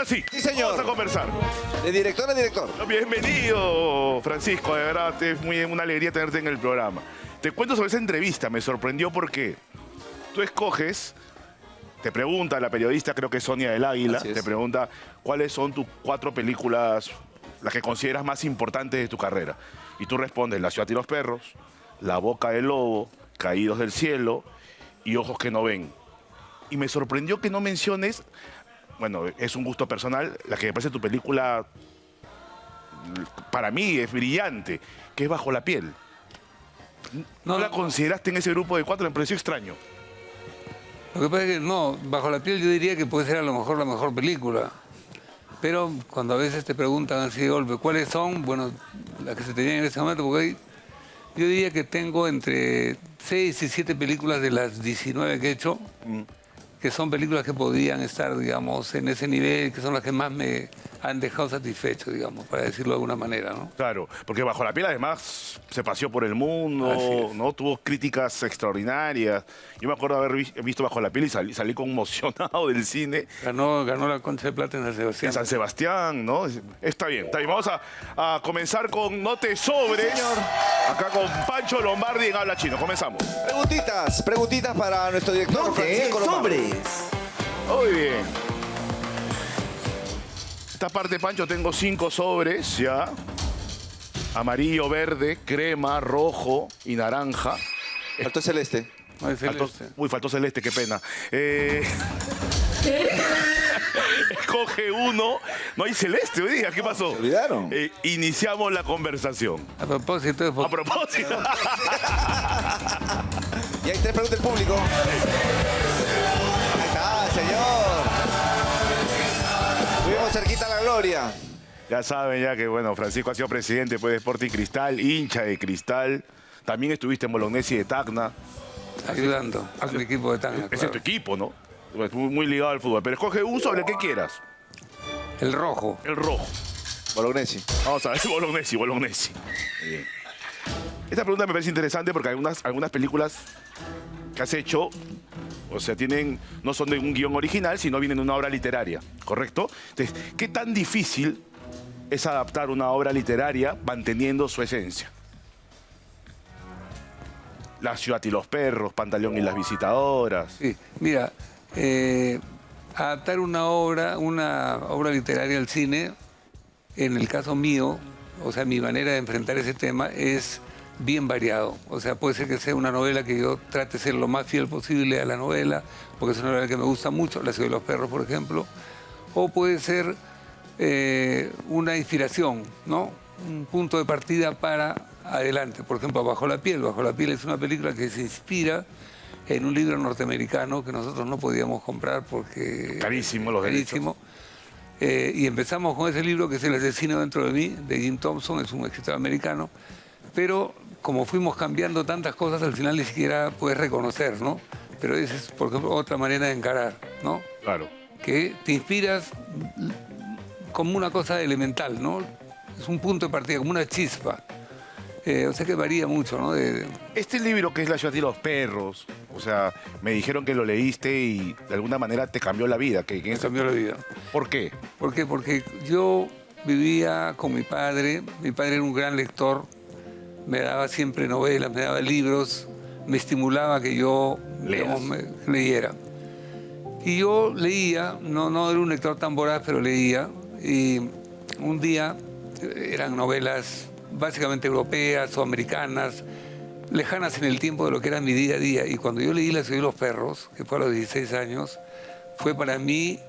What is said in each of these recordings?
Ahora sí, Sí, señor. vamos a conversar. De director a director. Bienvenido, Francisco. De verdad, es una alegría tenerte en el programa. Te cuento sobre esa entrevista. Me sorprendió porque tú escoges, te pregunta la periodista, creo que es Sonia del Águila, Así es. te pregunta cuáles son tus 4 películas, las que consideras más importantes de tu carrera. Y tú respondes La ciudad y los perros, La boca del lobo, Caídos del cielo y Ojos que no ven. Y me sorprendió que no menciones, bueno, es un gusto personal, la que me parece tu película, para mí, es brillante, que es Bajo la piel. ¿No la consideraste en ese grupo de 4? Me pareció extraño. Lo que pasa es que no, Bajo la piel yo diría que puede ser a lo mejor la mejor película. Pero cuando a veces te preguntan así de golpe, ¿cuáles son? Bueno, las que se tenían en ese momento, porque ahí yo diría que tengo entre 6 y 7 películas de las 19 que he hecho, que son películas que podían estar, digamos, en ese nivel, que son las que más me han dejado satisfecho, digamos, para decirlo de alguna manera, ¿no? Claro, porque Bajo la piel además se paseó por el Así mundo, es. ¿no? Tuvo críticas extraordinarias. Yo me acuerdo de haber visto Bajo la piel y salí conmocionado del cine. Ganó la Concha de Plata en San Sebastián. En San Sebastián, ¿no? Está bien, está bien. Vamos a comenzar con No te sobres. Señor. Acá con Pancho Lombardi en Habla Chino. Comenzamos. Preguntitas para nuestro director No te Francisco Lombardi. sobres. Muy bien. Esta parte, Pancho, tengo 5 sobres ya. Amarillo, verde, crema, rojo y naranja. Alto celeste. Ay, Faltó- celeste. uy, faltó celeste, qué pena. Escoge uno. No hay celeste hoy día, ¿qué pasó? se olvidaron. Iniciamos la conversación. A propósito de A propósito. Y hay 3 preguntas del público. Ahí está, señor. Estuvimos cerquita a la gloria. Ya saben ya que, bueno, Francisco ha sido presidente pues, de Sporting Cristal, hincha de Cristal. También estuviste en Bolognesi de Tacna. ayudando al equipo de Tacna. Ese es claro. tu equipo, ¿no? Pues, muy ligado al fútbol. Pero escoge un sobre el que quieras. El rojo. El rojo. Bolognesi. Vamos a ver, Bolognesi. Muy bien. Esta pregunta me parece interesante porque algunas películas que has hecho, o sea, no son de un guión original, sino vienen de una obra literaria, ¿correcto? Entonces, ¿qué tan difícil es adaptar una obra literaria manteniendo su esencia? La ciudad y los perros, Pantaleón y las visitadoras. Sí, mira, adaptar una obra literaria al cine, en el caso mío, o sea, mi manera de enfrentar ese tema es bien variado. O sea, puede ser que sea una novela que yo trate de ser lo más fiel posible a la novela, porque es una novela que me gusta mucho, La ciudad y los perros, por ejemplo. O puede ser una inspiración, ¿no? Un punto de partida para adelante. Por ejemplo, Bajo la piel. Bajo la piel es una película que se inspira en un libro norteamericano que nosotros no podíamos comprar porque... Carísimo los carísimo. Y empezamos con ese libro que es El asesino dentro de mí, de Jim Thompson, es un escritor americano. Pero como fuimos cambiando tantas cosas, al final ni siquiera puedes reconocer, ¿no? Pero esa es, por ejemplo, otra manera de encarar, ¿no? Claro. Que te inspiras como una cosa elemental, ¿no? Es un punto de partida, como una chispa. O sea que varía mucho, ¿no? Este libro que es La ciudad y los perros, o sea, me dijeron que lo leíste y de alguna manera te cambió la vida. Me cambió la vida. ¿Por qué? ¿Por qué? Porque yo vivía con mi padre era un gran lector, me daba siempre novelas, me daba libros, me estimulaba que yo digamos, leyera. Y yo leía, no era un lector tan voraz, pero leía, y un día eran novelas básicamente europeas o americanas, lejanas en el tiempo de lo que era mi día a día. Y cuando yo leí La ciudad y los perros, que fue a los 16 años, fue para mí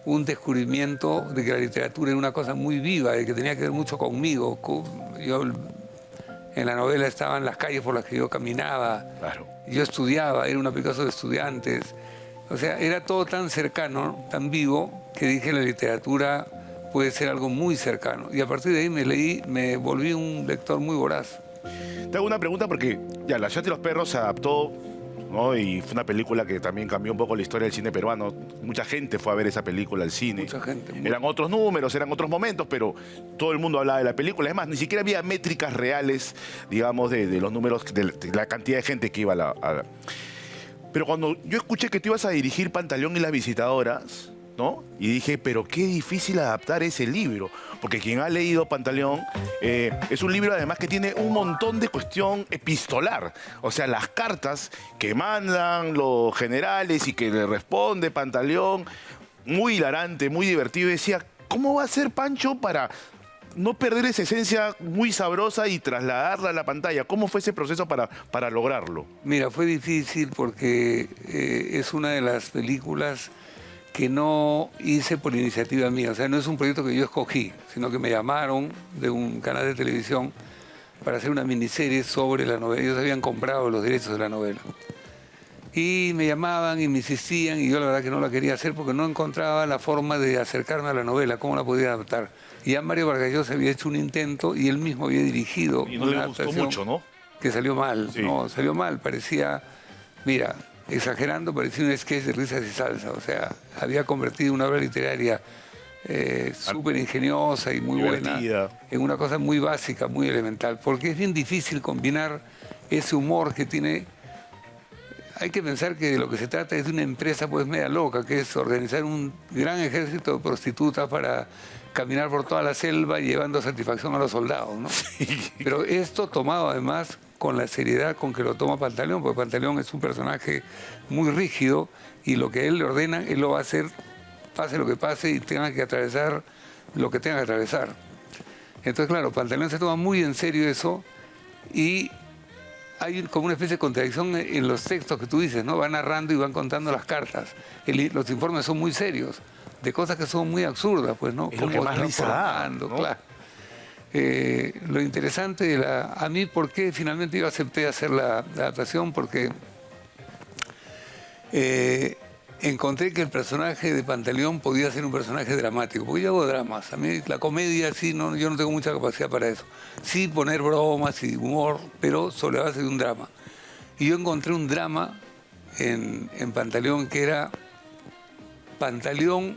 un descubrimiento de que la literatura era una cosa muy viva y que tenía que ver mucho conmigo. Yo, en la novela estaban las calles por las que yo caminaba, Claro. yo estudiaba, era una Picasso de estudiantes. O sea, era todo tan cercano, tan vivo, que dije la literatura puede ser algo muy cercano. Y a partir de ahí me volví un lector muy voraz. Te hago una pregunta porque ya La ciudad y los perros se adaptó, ¿no? Y fue una película que también cambió un poco la historia del cine peruano. Mucha gente fue a ver esa película al cine. Mucha gente. Eran otros números, eran otros momentos, pero todo el mundo hablaba de la película. Es más, ni siquiera había métricas reales, digamos, de los números, de la cantidad de gente que iba a la... Pero cuando yo escuché que tú ibas a dirigir Pantaleón y las visitadoras, ¿no? Y dije, pero qué difícil adaptar ese libro, porque quien ha leído Pantaleón es un libro además que tiene un montón de cuestión epistolar, o sea, las cartas que mandan los generales y que le responde Pantaleón, muy hilarante, muy divertido. Y decía, ¿cómo va a ser Pancho para no perder esa esencia muy sabrosa y trasladarla a la pantalla? ¿Cómo fue ese proceso para lograrlo? Mira, fue difícil porque es una de las películas que no hice por iniciativa mía. O sea, no es un proyecto que yo escogí, sino que me llamaron de un canal de televisión para hacer una miniserie sobre la novela. Ellos habían comprado los derechos de la novela. Y me llamaban y me insistían, y yo la verdad que no la quería hacer porque no encontraba la forma de acercarme a la novela, cómo la podía adaptar. Y ya Mario Vargas Llosa había hecho un intento y él mismo había dirigido Y no una le gustó adaptación mucho, ¿no? que salió mal, Sí. no, salió mal, parecía, mira, exagerando, parecía un sketch de risas y salsa, o sea, había convertido una obra literaria súper ingeniosa y muy Divertida. buena en una cosa muy básica, muy elemental, porque es bien difícil combinar ese humor que tiene. Hay que pensar que de lo que se trata es de una empresa pues media loca, que es organizar un gran ejército de prostitutas para caminar por toda la selva llevando satisfacción a los soldados, ¿no? Pero esto tomado además con la seriedad con que lo toma Pantaleón, porque Pantaleón es un personaje muy rígido y lo que él le ordena, él lo va a hacer, pase lo que pase y tenga que atravesar lo que tenga que atravesar. Entonces, claro, Pantaleón se toma muy en serio eso y hay como una especie de contradicción en los textos que tú dices, ¿no? Van narrando y van contando las cartas. Los informes son muy serios, de cosas que son muy absurdas, pues, ¿no? Es lo que más risa da, ¿no? Claro. Lo interesante de a mí, ¿por qué finalmente yo acepté hacer la adaptación? Porque encontré que el personaje de Pantaleón podía ser un personaje dramático, porque yo hago dramas. A mí la comedia, sí, no, yo no tengo mucha capacidad para eso. Sí poner bromas y humor, pero sobre la base de un drama. Y yo encontré un drama en Pantaleón que era... Pantaleón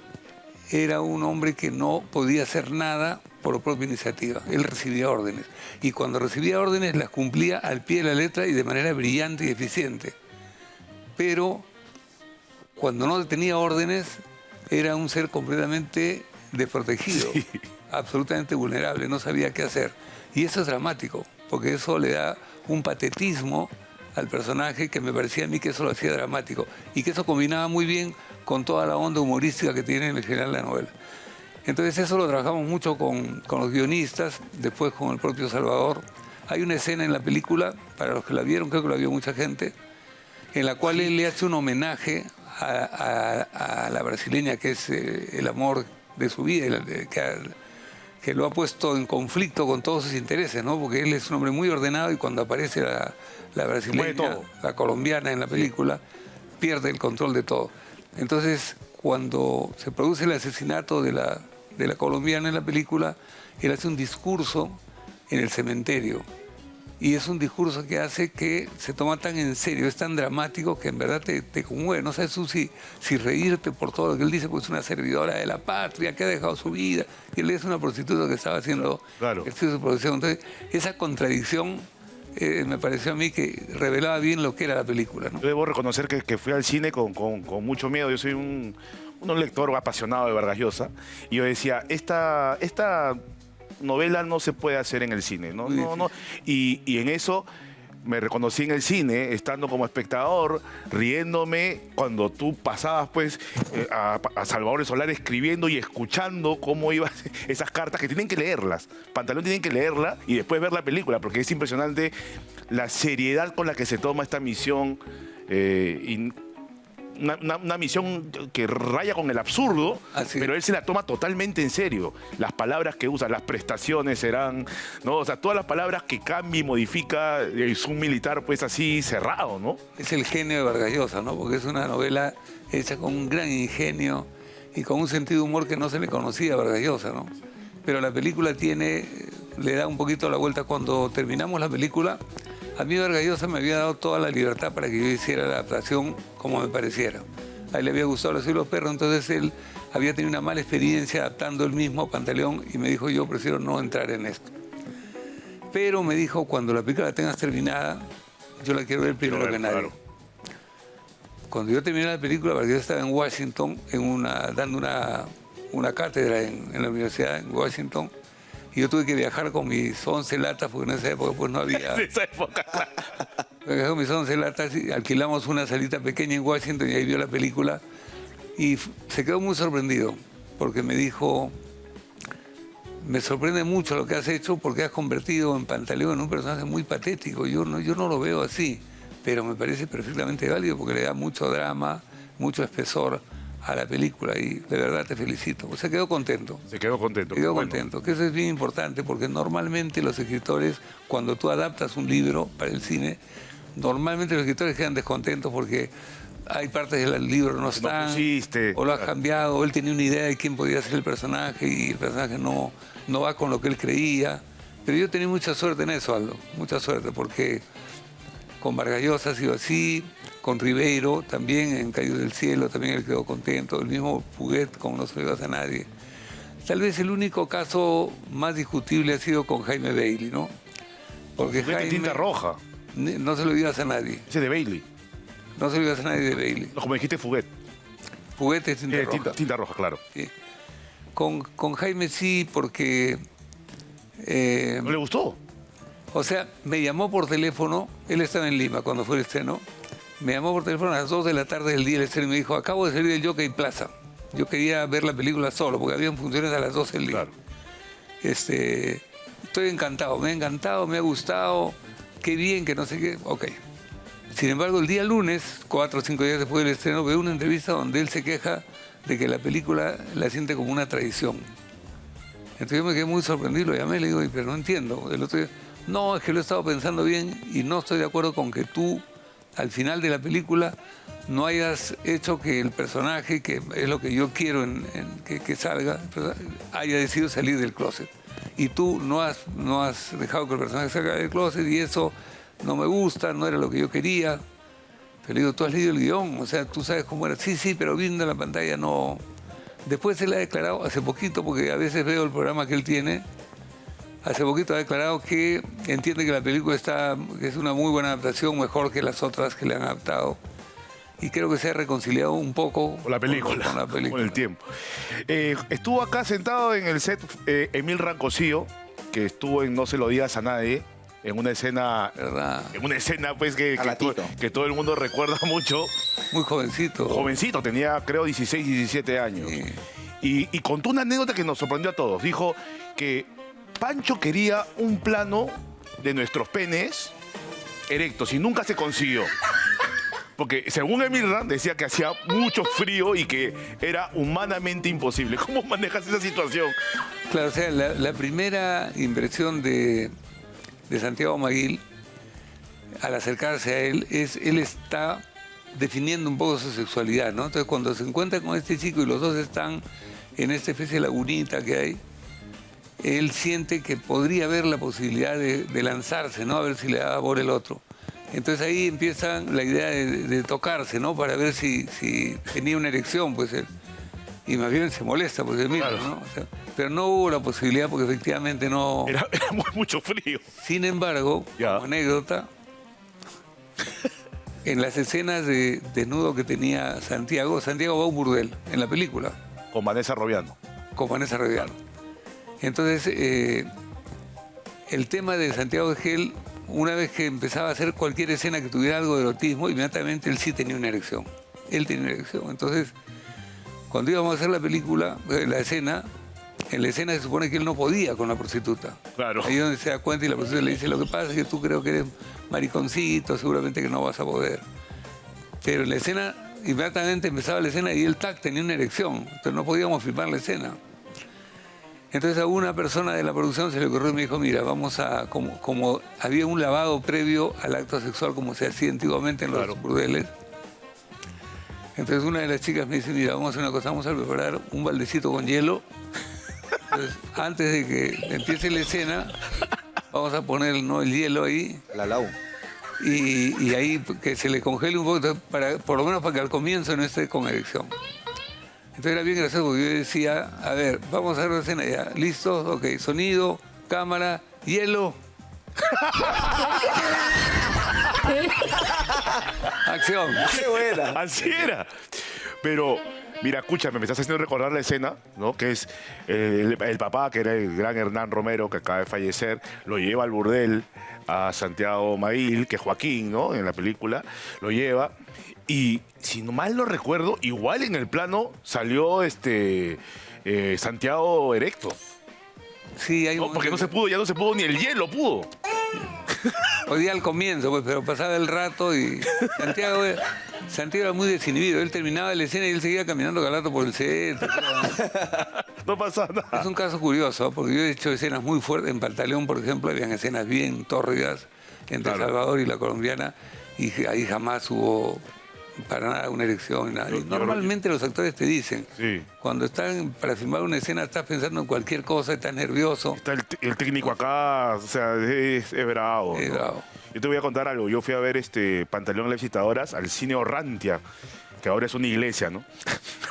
era un hombre que no podía hacer nada por propia iniciativa. Él recibía órdenes. Y cuando recibía órdenes las cumplía al pie de la letra y de manera brillante y eficiente. Pero cuando no tenía órdenes, era un ser completamente desprotegido, sí, absolutamente vulnerable, no sabía qué hacer. Y eso es dramático, porque eso le da un patetismo al personaje que me parecía a mí que eso lo hacía dramático y que eso combinaba muy bien con toda la onda humorística que tiene en general la novela. Entonces eso lo trabajamos mucho con los guionistas, después con el propio Salvador. Hay una escena en la película, para los que la vieron, creo que la vio mucha gente, en la cual él le hace un homenaje a la brasileña, que es el amor de su vida, que lo ha puesto en conflicto con todos sus intereses, ¿no? Porque él es un hombre muy ordenado y cuando aparece la brasileña, la colombiana en la película, pierde el control de todo. Entonces, cuando se produce el asesinato de la colombiana en la película, él hace un discurso en el cementerio. Y es un discurso que hace que se toma tan en serio, es tan dramático que en verdad te conmueve. No sabes tú si reírte por todo lo que él dice, pues es una servidora de la patria que ha dejado su vida. Y él es una prostituta que estaba haciendo ejercicio de producción. Entonces, esa contradicción me pareció a mí que revelaba bien lo que era la película, ¿no? Yo debo reconocer que fui al cine con mucho miedo. Yo soy un lector apasionado de Vargas Llosa. Y yo decía, esta novela no se puede hacer en el cine, ¿no? Y en eso me reconocí en el cine, estando como espectador, riéndome cuando tú pasabas pues a Salvador Solar escribiendo y escuchando cómo iban esas cartas que tienen que leerlas. Pantaleón tienen que leerla y después ver la película, porque es impresionante la seriedad con la que se toma esta misión. Una misión que raya con el absurdo, pero él se la toma totalmente en serio. Las palabras que usa, las prestaciones serán, ¿no? O sea, todas las palabras que cambia y modifica, es un militar pues así cerrado, ¿no? Es el genio de Vargas Llosa, ¿no? Porque es una novela hecha con un gran ingenio y con un sentido de humor que no se le conocía a Vargas Llosa, ¿no? Pero la película le da un poquito la vuelta. Cuando terminamos la película, a mí Vargas Llosa me había dado toda la libertad para que yo hiciera la adaptación como me pareciera. A él le había gustado Los Cielos Perros, entonces él había tenido una mala experiencia adaptando él mismo Pantaleón y me dijo, yo prefiero no entrar en esto. Pero me dijo, cuando la película la tengas terminada, yo la quiero ver primero que nadie. Claro. cuando yo terminé la película, porque yo estaba en Washington dando una cátedra en la universidad en Washington, y yo tuve que viajar con mis 11 latas, porque en esa época pues no había... De esa época, claro. Viajé con mis 11 latas y alquilamos una salita pequeña en Washington y ahí vio la película. Y se quedó muy sorprendido, porque me dijo, me sorprende mucho lo que has hecho porque has convertido en Pantaleón en un personaje muy patético. Yo no lo veo así, pero me parece perfectamente válido porque le da mucho drama, mucho espesor a la película y de verdad te felicito. Se quedó contento. Se quedó contento. Se quedó Bueno. contento, que eso es bien importante porque normalmente los escritores, cuando tú adaptas un libro para el cine, normalmente los escritores quedan descontentos porque hay partes del libro no están, pusiste. o lo has cambiado, o él tenía una idea de quién podía ser el personaje y el personaje no va con lo que él creía. Pero yo tenía mucha suerte en eso, Aldo, mucha suerte, porque con Vargas Llosa ha sido así, con Ribeiro también, en Caído del Cielo también él quedó contento, el mismo Puget, como No se lo ibas a nadie. Tal vez el único caso más discutible ha sido con Jaime Bailey, ¿no? Porque Juguete tinta roja. no se lo digas a nadie. Ese de Bailey. No se lo digas a nadie de Bailey. No, como dijiste, Fuguet. Juguete es tinta roja. Tinta roja, claro. Sí. Con Jaime sí, porque... ¿No le gustó? o sea, me llamó por teléfono, él estaba en Lima cuando fue el estreno, me llamó por teléfono a las 2 de la tarde del día del estreno y me dijo, acabo de salir del Jockey Plaza. Yo quería ver la película solo, porque habían funciones a las 12 del día. Claro. Estoy encantado, me ha gustado, qué bien, que no sé qué, ok. Sin embargo, el día lunes, 4 o 5 días después del estreno, veo una entrevista donde él se queja de que la película la siente como una traición. Entonces yo me quedé muy sorprendido, lo llamé y le digo, pero no entiendo. El otro día, no, es que lo he estado pensando bien y no estoy de acuerdo con que tú, al final de la película, no hayas hecho que el personaje, que es lo que yo quiero que salga, haya decidido salir del closet. Y tú no has dejado que el personaje salga del closet y eso no me gusta, no era lo que yo quería. Pero le digo, tú has leído el guión, o sea, tú sabes cómo era. Sí, pero viendo la pantalla no... Después él ha declarado hace poquito, porque a veces veo el programa que él tiene, hace poquito ha declarado que entiende que la película que es una muy buena adaptación, mejor que las otras que le han adaptado. Y creo que se ha reconciliado un poco Con la película. con la película. Con el tiempo. Estuvo acá sentado en el set Emil Rancosío, que estuvo en No se lo digas a nadie, en una escena... ¿Verdad? En una escena, pues, que Alatito. todo el mundo recuerda mucho. Muy jovencito. Jovencito, tenía, creo, 16, 17 años. Sí. Y contó una anécdota que nos sorprendió a todos. Dijo que Pancho quería un plano de nuestros penes erectos y nunca se consiguió. Porque según Emilra decía que hacía mucho frío y que era humanamente imposible. ¿Cómo manejas esa situación? Claro, o sea, la primera impresión de Santiago Maguil, al acercarse a él, él está definiendo un poco su sexualidad, ¿no? Entonces, cuando se encuentra con este chico y los dos están en esta especie de lagunita que hay, él siente que podría haber la posibilidad de lanzarse, ¿no? A ver si le da por el otro. Entonces ahí empieza la idea de tocarse, ¿no? Para ver si tenía una erección, pues él. Y más bien se molesta, pues mira, Claro. ¿no? O sea, pero no hubo la posibilidad porque efectivamente no... Era mucho frío. Sin embargo, Ya. como anécdota, en las escenas de desnudo que tenía Santiago va a un burdel en la película, Con Vanessa Robiano. con Vanessa Reddiano. Entonces, el tema de Santiago es que él, una vez que empezaba a hacer cualquier escena que tuviera algo de erotismo, inmediatamente él sí tenía una erección. Él tenía una erección. Entonces, cuando íbamos a hacer la película, la escena, en la escena se supone que él no podía con la prostituta. Claro. Ahí es donde se da cuenta y la prostituta le dice, lo que pasa es que tú creo que eres mariconcito, seguramente que no vas a poder. Pero en la escena, inmediatamente empezaba la escena y el tac tenía una erección. Entonces no podíamos filmar la escena. Entonces a una persona de la producción se le ocurrió y me dijo, mira, vamos a, como había un lavado previo al acto sexual como se hacía antiguamente en los Claro. burdeles. Entonces una de las chicas me dice, mira, vamos a hacer una cosa, vamos a preparar un baldecito con hielo. Entonces, antes de que empiece la escena, vamos a poner, ¿no?, el hielo ahí La Lau. y ahí que se le congele un poco, por lo menos para que al comienzo no esté con erección. Entonces era bien gracioso porque yo decía, a ver, vamos a hacer la escena ya, ¿listos? Ok, sonido, cámara, hielo. Acción. ¡Qué buena! Así era. Pero, mira, escúchame, me estás haciendo recordar la escena, ¿no? Que es el papá, que era el gran Hernán Romero, que acaba de fallecer, lo lleva al burdel a Santiago Mail, que es Joaquín, ¿no? En la película, lo lleva. Y, si no mal no recuerdo, igual en el plano salió Santiago erecto. Sí, hay ¿No? un Porque momento ya no se pudo, ni el hielo pudo. Hoy día al comienzo, pues, pero pasaba el rato y Santiago era muy desinhibido. Él terminaba la escena y él seguía caminando galato por el set. No pasa nada. Es un caso curioso, porque yo he hecho escenas muy fuertes. En Pantaleón, por ejemplo, habían escenas bien tórridas entre Claro. Salvador y la colombiana y ahí jamás hubo para nada una erección. Ni nada. Yo- Y yo normalmente los actores te dicen, Sí. cuando están para filmar una escena estás pensando en cualquier cosa, estás nervioso. Está el técnico acá, o sea, es bravo. Es ¿no? bravo. Yo te voy a contar algo. Yo fui a ver Pantaleón Las Visitadoras al cine Orrantia, que ahora es una iglesia, ¿no?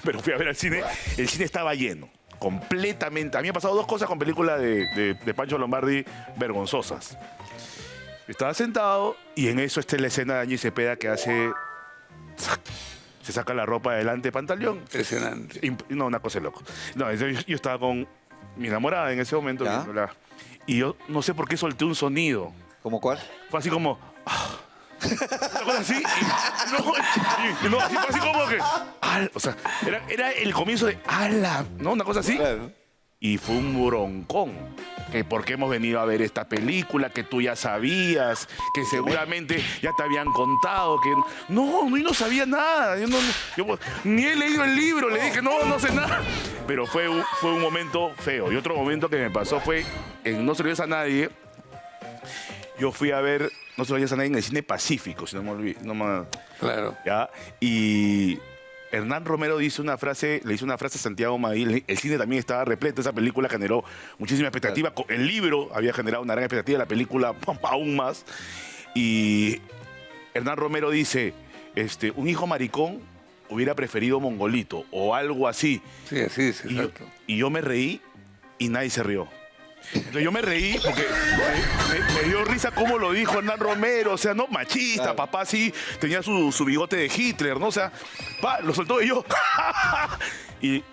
Pero fui a ver al cine. El cine estaba lleno, completamente. A mí me han pasado dos cosas con películas de Pancho Lombardi vergonzosas. Estaba sentado y en eso está la escena de Angie Cepeda que hace... Se saca la ropa delante de Pantaleón. Impresionante. No, una cosa de loco. No, entonces yo estaba con mi enamorada en ese momento. ¿Ya? Viéndola, y yo no sé por qué solté un sonido. ¿Cómo cuál? Fue así como... una cosa así. Y así, fue así como que... O sea, era el comienzo de... ¡Ala! ¿No? Una cosa así. Claro. Y fue un broncón. Que porque hemos venido a ver esta película, que tú ya sabías, que seguramente ya te habían contado, que... No, yo no sabía nada. Yo ni he leído el libro, le dije, no sé nada. Pero fue un momento feo. Y otro momento que me pasó fue en No se lo digas a nadie. Yo fui a ver No se lo digas a nadie en el Cine Pacífico, si no me olvido. Claro. ¿Ya? Y Hernán Romero le hizo una frase a Santiago Mail. El cine también estaba repleto. Esa película generó muchísima expectativa. El libro había generado una gran expectativa. La película aún más. Y Hernán Romero dice, un hijo maricón hubiera preferido Mongolito o algo así. Sí, así es, Y yo, exacto. y yo me reí y nadie se rió. Entonces yo me reí porque me dio risa cómo lo dijo Hernán Romero, o sea, no machista, Claro. papá sí tenía su bigote de Hitler, ¿no? O sea, lo soltó y yo. Y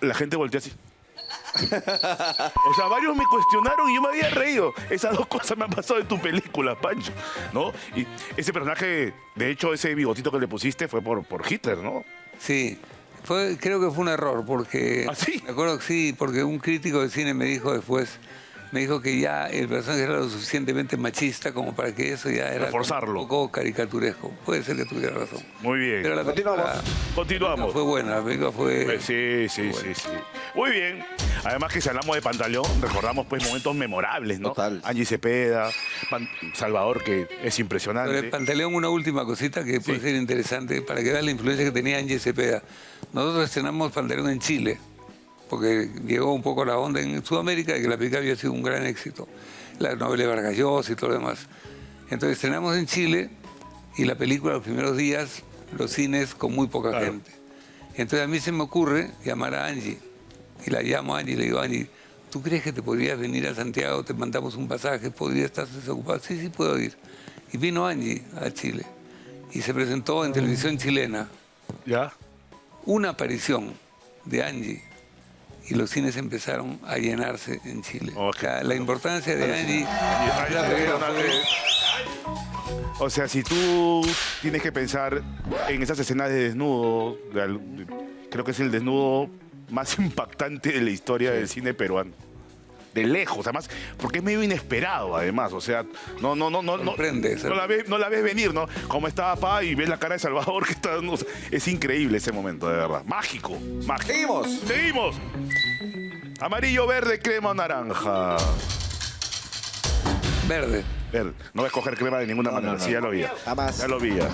la gente volteó así. O sea, varios me cuestionaron y yo me había reído. Esas dos cosas me han pasado en tu película, Pancho, ¿no? Y ese personaje, de hecho, ese bigotito que le pusiste fue por Hitler, ¿no? Sí, creo que fue un error, porque... ¿Ah, sí? Me acuerdo que sí, porque un crítico de cine me dijo después, que ya el personaje era lo suficientemente machista como para que eso ya era Reforzarlo. un poco caricaturesco. Puede ser que tuviera razón. Muy bien. Pero la película Continuamos. fue buena, la película fue... Sí. Muy bien. Además que si hablamos de Pantaleón, recordamos pues momentos memorables, ¿no? Total. Angie Cepeda, Salvador, que es Sobre impresionante. Pantaleón, una última cosita que puede ser interesante para que veas la influencia que tenía Angie Cepeda. Nosotros estrenamos Pantaleón en Chile, porque llegó un poco la onda en Sudamérica de que la película había sido un gran éxito. La novela de Vargas Llosa y todo lo demás. Entonces estrenamos en Chile y la película los primeros días, los cines con muy poca Claro. gente. Entonces a mí se me ocurre llamar a Angie. Y la llamo a Angie y le digo, Angie, ¿tú crees que te podrías venir a Santiago? Te mandamos un pasaje, ¿podrías estar desocupado? Sí, puedo ir. Y vino Angie a Chile y se presentó en televisión chilena ¿Ya? una aparición de Angie y los cines empezaron a llenarse en Chile. Oh, O sea, la importancia de Angie... O sea, si tú tienes que pensar en esas escenas de desnudo, creo que es el desnudo más impactante de la historia del cine peruano. De lejos, además, porque es medio inesperado, además. O sea, no Sorprende, no la ves venir, ¿no? Como está papá y ves la cara de Salvador que está. No, es increíble ese momento, de verdad. Mágico. Seguimos. Amarillo, verde, crema o naranja. Verde. Verde. No voy a escoger crema de ninguna manera. no. Sí, ya lo vi. Jamás. Ya lo vi. Ya.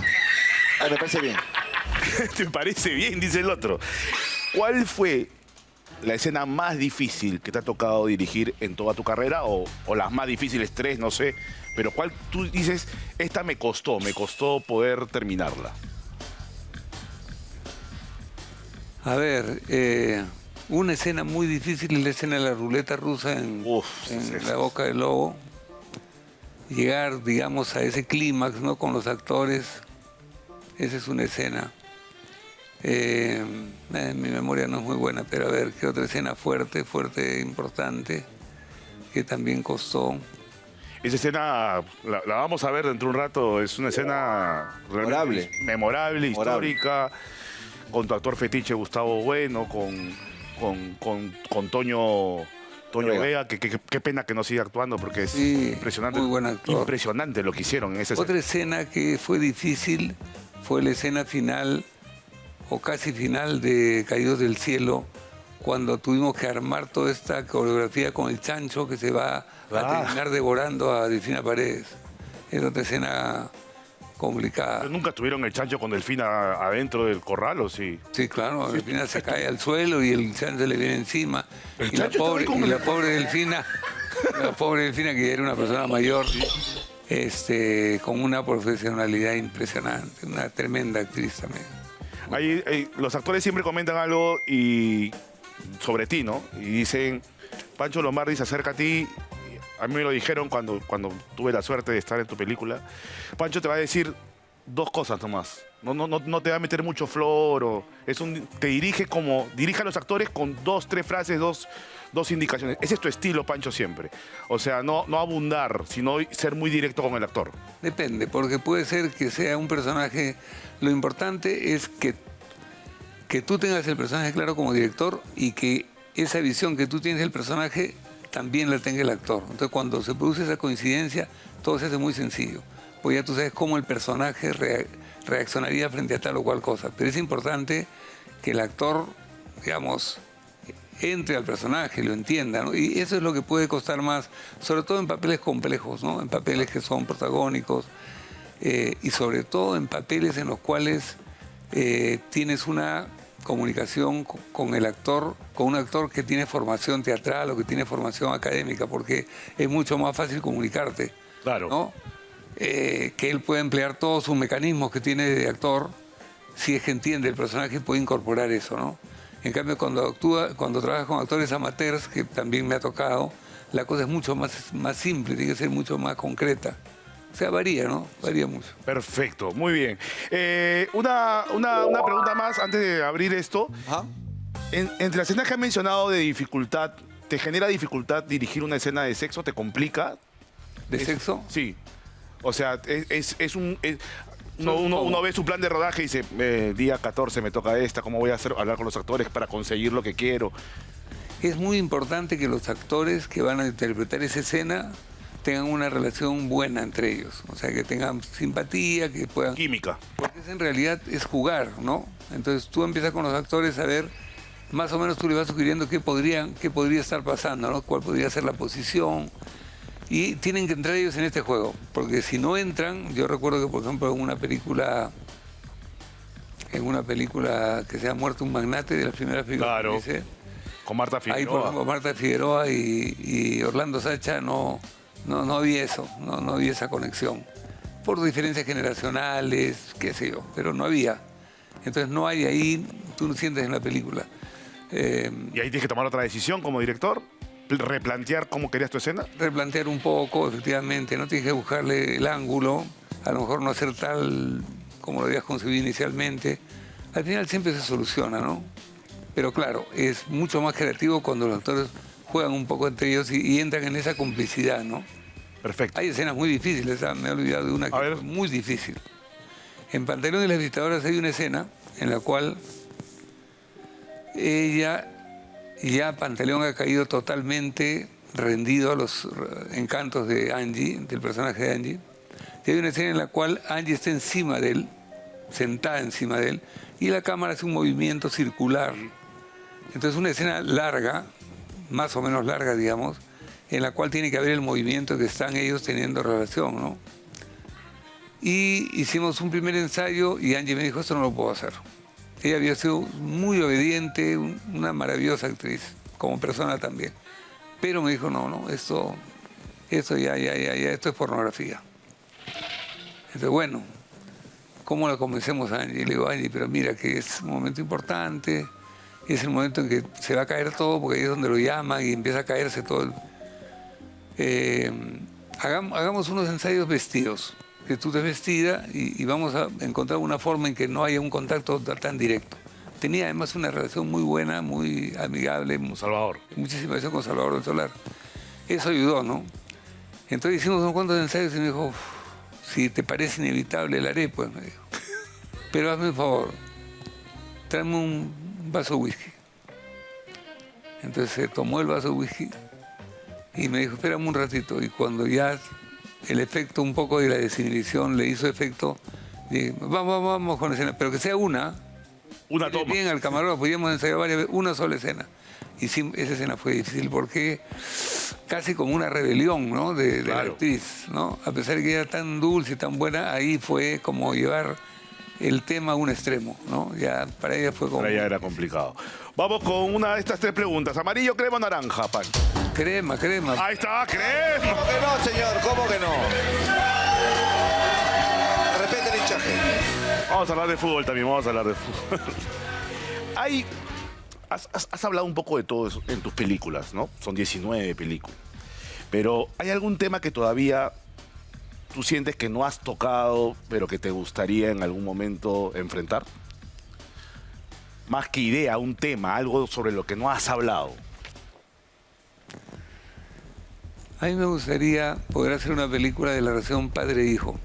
Me parece bien. ¿Te parece bien? Dice el otro. ¿Cuál fue la escena más difícil que te ha tocado dirigir en toda tu carrera? O las más difíciles, 3, no sé. Pero ¿cuál tú dices, esta me costó poder terminarla? A ver, una escena muy difícil es la escena de la ruleta rusa en Uf, en sí. La Boca del Lobo. llegar, digamos, a ese clímax, ¿no? Con los actores. Esa es una escena. Mi memoria no es muy buena, pero a ver, ¿qué otra escena fuerte, importante, que también costó? Esa escena la vamos a ver dentro de un rato. Es una escena realmente memorable, histórica, con tu actor fetiche Gustavo Bueno, con Toño Vega, que qué pena que no siga actuando porque es impresionante. Muy buen actor. Impresionante lo que hicieron en esa escena. Otra escena que fue difícil fue la escena final, o casi final, de Caídos del Cielo, cuando tuvimos que armar toda esta coreografía con el chancho que se va a terminar devorando a Delfina Paredes. Es otra escena complicada. ¿Pero nunca tuvieron el chancho con Delfina adentro del corral o sí? Sí, claro, Delfina se cae al suelo y el chancho le viene encima. Y la pobre Delfina, que ya era una persona mayor, con una profesionalidad impresionante, una tremenda actriz también. Los actores siempre comentan algo sobre ti, ¿no? Y dicen, Pancho Lombardi se acerca a ti. A mí me lo dijeron cuando tuve la suerte de estar en tu película. Pancho te va a decir dos cosas nomás. No te va a meter mucho flor. Te dirige a los actores con 2, 3 frases, dos indicaciones. Ese es tu estilo, Pancho, siempre. O sea, no abundar, sino ser muy directo con el actor. Depende, porque puede ser que sea un personaje. Lo importante es que tú tengas el personaje claro como director y que esa visión que tú tienes del personaje también la tenga el actor. Entonces, cuando se produce esa coincidencia, todo se hace muy sencillo. Pues ya tú sabes cómo el personaje reaccionaría frente a tal o cual cosa. Pero es importante que el actor, digamos, entre al personaje, lo entienda, ¿no? Y eso es lo que puede costar más, sobre todo en papeles complejos, ¿no? En papeles que son protagónicos y sobre todo en papeles en los cuales tienes una comunicación con el actor, con un actor que tiene formación teatral o que tiene formación académica, porque es mucho más fácil comunicarte. Claro. ¿No? Que él puede emplear todos sus mecanismos que tiene de actor, si es que entiende el personaje, puede incorporar eso, ¿no? En cambio, cuando trabajas con actores amateurs, que también me ha tocado, la cosa es mucho más simple, tiene que ser mucho más concreta. O sea, varía, ¿no? Varía mucho. Perfecto, muy bien. Una pregunta más antes de abrir esto. Ajá. Entre las escenas que has mencionado de dificultad, ¿te genera dificultad dirigir una escena de sexo? ¿Te complica? ¿De sexo? Sí. O sea, uno ve su plan de rodaje y dice, día 14 me toca esta, ¿cómo voy a hablar con los actores para conseguir lo que quiero? Es muy importante que los actores que van a interpretar esa escena tengan una relación buena entre ellos. O sea, que tengan simpatía, que puedan... Química. Porque en realidad es jugar, ¿no? Entonces tú empiezas con los actores a ver, más o menos tú le vas sugiriendo qué podría estar pasando, ¿no? Cuál podría ser la posición. Y tienen que entrar ellos en este juego, porque si no entran, yo recuerdo que, por ejemplo, en una película que se ha muerto un magnate, de las primeras películas, claro, que hice, con Marta Figueroa. ahí, por ejemplo, Marta Figueroa y Orlando Sacha no había eso, no había esa conexión. Por diferencias generacionales, qué sé yo, pero no había. Entonces no hay ahí, tú lo sientes en la película. Y ahí tienes que tomar otra decisión como director. ¿Replantear cómo querías tu escena? Replantear un poco, efectivamente, no tienes que buscarle el ángulo, a lo mejor no hacer tal como lo habías concebido inicialmente. Al final siempre se soluciona, ¿no? Pero claro, es mucho más creativo cuando los actores juegan un poco entre ellos y entran en esa complicidad, ¿no? Perfecto. Hay escenas muy difíciles, me he olvidado de una que fue muy difícil. En Pantaleón y las Visitadoras hay una escena en la cual ya Pantaleón ha caído totalmente rendido a los encantos de Angie, del personaje de Angie. Y hay una escena en la cual Angie está encima de él, sentada encima de él, y la cámara hace un movimiento circular. Entonces una escena larga, más o menos larga, digamos, en la cual tiene que haber el movimiento que están ellos teniendo relación, ¿no? Y hicimos un primer ensayo y Angie me dijo, esto no lo puedo hacer. Ella había sido muy obediente, una maravillosa actriz, como persona también. Pero me dijo, no, esto esto es pornografía. Entonces, bueno, ¿cómo la convencemos a Angie? Le digo, Angie, pero mira que es un momento importante, es el momento en que se va a caer todo, porque ahí es donde lo llaman y empieza a caerse todo. hagamos unos ensayos vestidos, que tú estés vestida y vamos a encontrar una forma en que no haya un contacto tan directo. Tenía además una relación muy buena, muy amigable, Salvador. muchísima relación con Salvador del Solar. Eso ayudó, ¿no? Entonces hicimos unos cuantos ensayos y me dijo, si te parece inevitable, lo haré, pues, me dijo. Pero hazme un favor, tráeme un vaso de whisky. Entonces se tomó el vaso de whisky y me dijo, espérame un ratito. Y cuando ya el efecto un poco de la desinhibición le hizo efecto, dije, vamos con la escena, pero que sea una. Una Dile toma. bien al camarógrafo, podíamos ensayar varias veces, una sola escena. Y sí, esa escena fue difícil porque casi como una rebelión, ¿no? de la Claro. actriz, ¿no? A pesar de que era tan dulce y tan buena, ahí fue como llevar el tema a un extremo, ¿no? Ya para ella fue como... Para ella era complicado. Vamos con una de estas 3 preguntas. ¿Amarillo, crema o naranja, Pan? Crema. Ahí está, crema. ¿Cómo que no, señor? ¿Cómo que no? Respete el hinchaje. Vamos a hablar de fútbol también, vamos a hablar de fútbol. Has hablado un poco de todo eso en tus películas, ¿no? Son 19 películas. Pero ¿hay algún tema que todavía tú sientes que no has tocado, pero que te gustaría en algún momento enfrentar? Más que idea, un tema, algo sobre lo que no has hablado. A mí me gustaría poder hacer una película de la relación padre-hijo,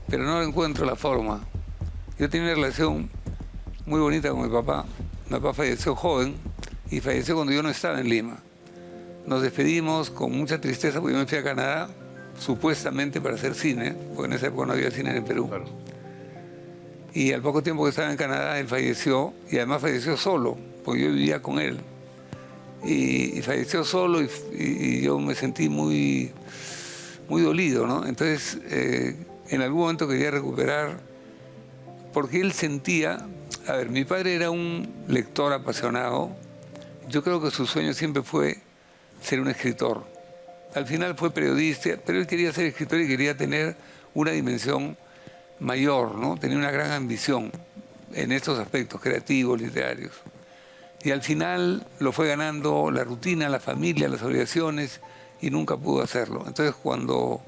pero no encuentro la forma. Yo tenía una relación muy bonita con mi papá. Mi papá falleció joven y falleció cuando yo no estaba en Lima. Nos despedimos con mucha tristeza porque yo me fui a Canadá, supuestamente para hacer cine, porque en esa época no había cine en el Perú. Claro. Y al poco tiempo que estaba en Canadá, él falleció, y además falleció solo, porque yo vivía con él. Y falleció solo y yo me sentí muy dolido, ¿no? Entonces, en algún momento quería recuperar, porque él sentía... A ver, mi padre era un lector apasionado. Yo creo que su sueño siempre fue ser un escritor. Al final fue periodista, pero él quería ser escritor y quería tener una dimensión mayor, ¿no? Tenía una gran ambición en estos aspectos creativos, literarios. Y al final lo fue ganando la rutina, la familia, las obligaciones, y nunca pudo hacerlo. Entonces cuando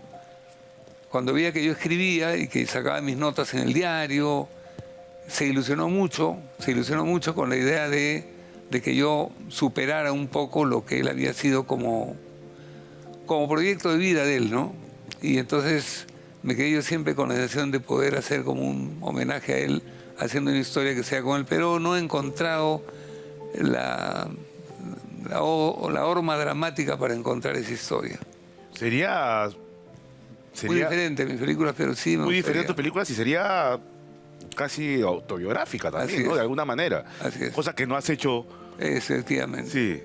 veía que yo escribía y que sacaba mis notas en el diario, se ilusionó mucho con la idea de que yo superara un poco lo que él había sido como proyecto de vida de él, ¿no? Y entonces me quedé yo siempre con la sensación de poder hacer como un homenaje a él, haciendo una historia que sea con él, pero no he encontrado la horma dramática para encontrar esa historia. Sería Muy diferente a mis películas, pero sí me muy diferente a gustaría. tus películas y sería casi autobiográfica también, Así ¿no? es. De alguna manera. Así es. Cosa que no has hecho. Efectivamente. Sí.